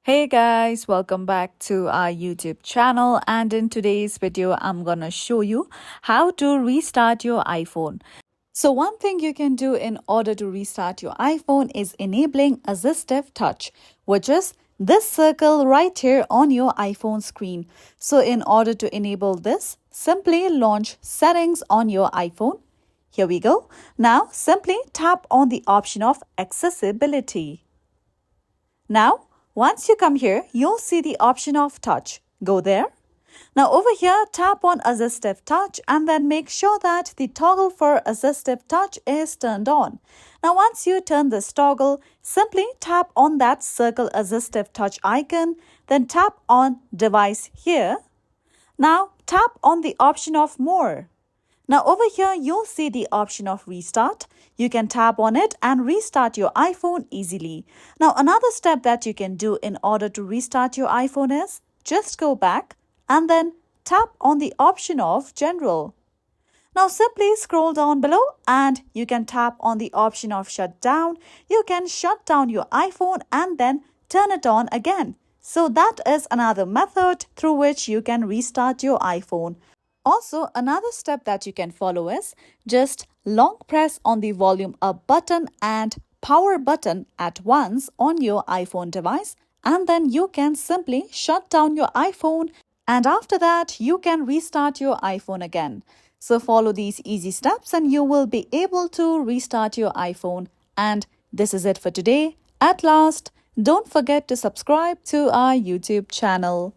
Hey guys, welcome back to our YouTube channel, and in today's video I'm gonna show you how to restart your iPhone. So one thing you can do in order to restart your iPhone is enabling AssistiveTouch, which is this circle right here on your iPhone screen. So in order to enable this, simply launch Settings on your iPhone. Here we go. Now simply tap on the option of Accessibility. Now, once you come here, you'll see the option of touch. Go there. Now over here, tap on Assistive Touch and then make sure that the toggle for Assistive Touch is turned on. Now once you turn this toggle, simply tap on that circle Assistive Touch icon, then tap on Device here. Now tap on the option of More. Now over here, you'll see the option of restart. You can tap on it and restart your iPhone easily. Now another step that you can do in order to restart your iPhone is just go back and then tap on the option of General. Now simply scroll down below and you can tap on the option of Shutdown. You can shut down your iPhone and then turn it on again. So that is another method through which you can restart your iPhone. Also, another step that you can follow is just long press on the volume up button and power button at once on your iPhone device, and then you can simply shut down your iPhone, and after that you can restart your iPhone again. So follow these easy steps and you will be able to restart your iPhone. And this is it for today. At last, don't forget to subscribe to our YouTube channel.